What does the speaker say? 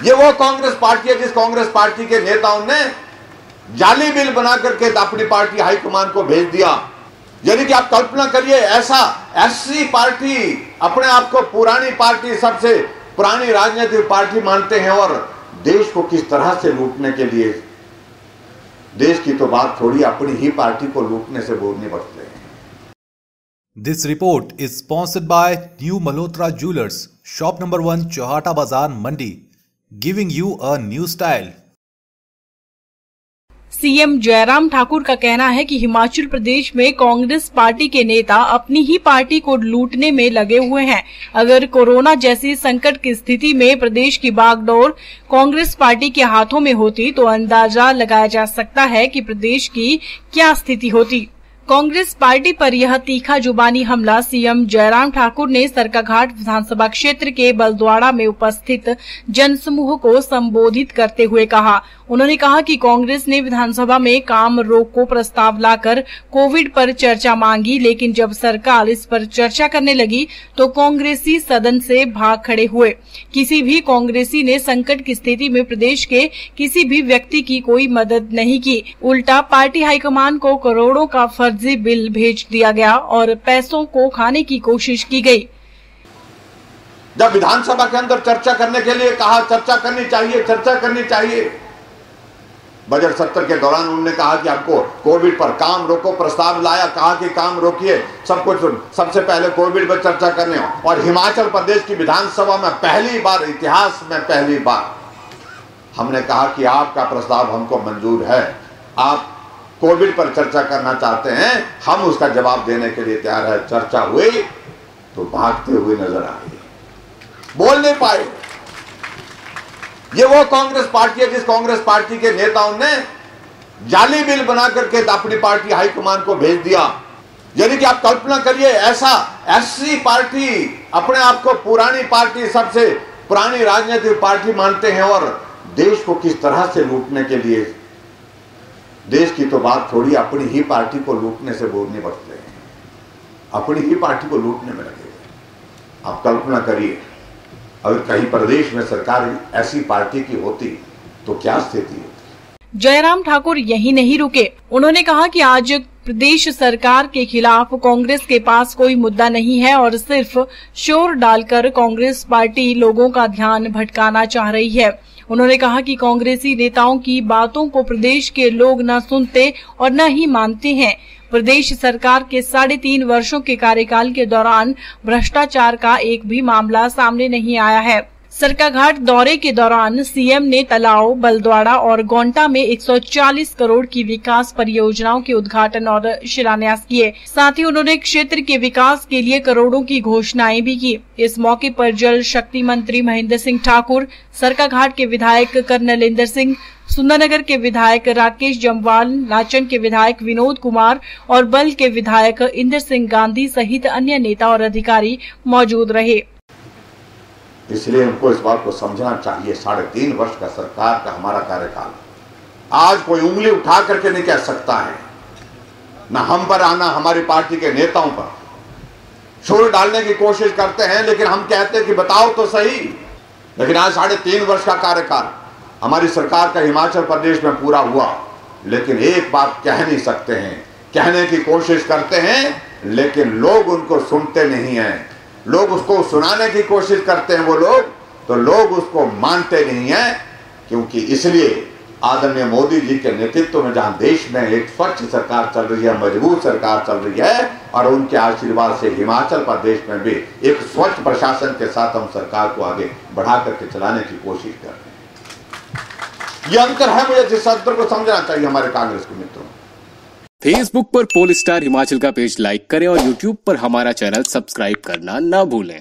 ये वो कांग्रेस पार्टी है जिस कांग्रेस पार्टी के नेताओं ने जाली बिल बना करके अपनी पार्टी हाईकमान को भेज दिया। यानी कि आप कल्पना करिए, ऐसी पार्टी अपने आप को पुरानी पार्टी, सबसे पुरानी राजनीतिक पार्टी मानते हैं और देश को किस तरह से लूटने के लिए, देश की तो बात थोड़ी, अपनी ही पार्टी को लूटने से बोलने बढ़ते हैं। This report is sponsored by new Malhotra jewellers, shop number 1, Chauhata Bazaar, Mandi, giving you a new style. CM Jairam Thakur का कहना है कि हिमाचल प्रदेश में कांग्रेस पार्टी के नेता अपनी ही पार्टी को लूटने में लगे हुए हैं। अगर कोरोना जैसी संकट की स्थिति में प्रदेश की बागडोर कांग्रेस पार्टी के हाथों में होती तो अंदाजा लगाया जा सकता है कि प्रदेश की क्या स्थिति होती। कांग्रेस पार्टी पर यह तीखा जुबानी हमला सीएम जयराम ठाकुर ने सरकाघाट विधानसभा क्षेत्र के बलद्वाड़ा में उपस्थित जनसमूह को संबोधित करते हुए कहा। उन्होंने कहा कि कांग्रेस ने विधानसभा में काम रोको प्रस्ताव लाकर कोविड पर चर्चा मांगी, लेकिन जब सरकार इस पर चर्चा करने लगी तो कांग्रेसी सदन से भाग खड़े हुए। किसी भी कांग्रेसी ने संकट की स्थिति में प्रदेश के किसी भी व्यक्ति की कोई मदद नहीं की। उल्टा पार्टी हाईकमान को करोड़ों का फर्जी बिल भेज दिया गया और पैसों को खाने की कोशिश की गई। जब विधानसभा के अंदर चर्चा करने के लिए कहा, चर्चा करनी चाहिए, बजट सत्र के दौरान उन्होंने कहा कि आपको कोविड पर काम रोको प्रस्ताव लाया, कहा कि काम रोकिए, सब कुछ, सबसे पहले कोविड पर चर्चा करने। और हिमाचल प्रदेश की विधानसभा में पहली बार, इतिहास में पहली बार हमने कहा कि आपका प्रस्ताव हमको मंजूर है, आप कोविड पर चर्चा करना चाहते हैं, हम उसका जवाब देने के लिए तैयार है। चर्चा हुई तो भागते हुए नजर आए, बोल नहीं पाए। ये वो कांग्रेस पार्टी है जिस कांग्रेस पार्टी के नेताओं ने जाली बिल बना करके अपनी पार्टी हाईकमान को भेज दिया। यानी कि आप कल्पना करिए, ऐसी पार्टी अपने आप को पुरानी पार्टी, सबसे पुरानी राजनीतिक पार्टी मानते हैं और देश को किस तरह से लूटने के लिए, देश की तो बात थोड़ी, अपनी ही पार्टी को लूटने से बोलने बढ़ते हैं, अपनी ही पार्टी को लूटने में लगे हुए। आप कल्पना करिए, अगर कहीं प्रदेश में सरकार ऐसी पार्टी की होती तो क्या स्थिति होती। जयराम ठाकुर यही नहीं रुके। उन्होंने कहा कि आज प्रदेश सरकार के खिलाफ कांग्रेस के पास कोई मुद्दा नहीं है और सिर्फ शोर डालकर कांग्रेस पार्टी लोगों का ध्यान भटकाना चाह रही है। उन्होंने कहा कि कांग्रेसी नेताओं की बातों को प्रदेश के लोग न सुनते और न ही मानते हैं। प्रदेश सरकार के 3.5 वर्षों के कार्यकाल के दौरान भ्रष्टाचार का एक भी मामला सामने नहीं आया है। सरकाघाट दौरे के दौरान सीएम ने तलाव, बलद्वाड़ा और गोंटा में 140 करोड़ की विकास परियोजनाओं के उद्घाटन और शिलान्यास किए। साथ ही उन्होंने क्षेत्र के विकास के लिए करोड़ों की घोषणाएं भी की। इस मौके पर जल शक्ति मंत्री महेंद्र सिंह ठाकुर, सरकाघाट के विधायक कर्नल इंदर सिंह, सुंदरनगर के विधायक राकेश जम्वाल, नाचन के विधायक विनोद कुमार और बल के विधायक इंदर सिंह गांधी सहित अन्य नेता और अधिकारी मौजूद रहे। इसलिए उनको इस बात को समझना चाहिए, 3.5 वर्ष का सरकार का हमारा कार्यकाल, आज कोई उंगली उठा करके नहीं कह सकता है, ना हम पर आना, हमारी पार्टी के नेताओं पर शोर डालने की कोशिश करते हैं, लेकिन हम कहते हैं कि बताओ तो सही। लेकिन आज 3.5 वर्ष का कार्यकाल हमारी सरकार का हिमाचल प्रदेश में पूरा हुआ, लेकिन एक बात कह नहीं सकते हैं, कहने की कोशिश करते हैं, लेकिन लोग उनको सुनते नहीं हैं। लोग उसको सुनाने की कोशिश करते हैं, वो लोग उसको मानते नहीं हैं। क्योंकि इसलिए आदरणीय मोदी जी के नेतृत्व में जहां देश में एक स्वच्छ सरकार चल रही है, मजबूत सरकार चल रही है, और उनके आशीर्वाद से हिमाचल प्रदेश में भी एक स्वच्छ प्रशासन के साथ हम सरकार को आगे बढ़ा करके चलाने की कोशिश कर रहे हैं। ये अंतर है, मुझे जिस अंतर को समझना चाहिए हमारे कांग्रेस के मित्रों। फेसबुक पर पोल स्टार हिमाचल का पेज लाइक करें और यूट्यूब पर हमारा चैनल सब्सक्राइब करना ना भूलें।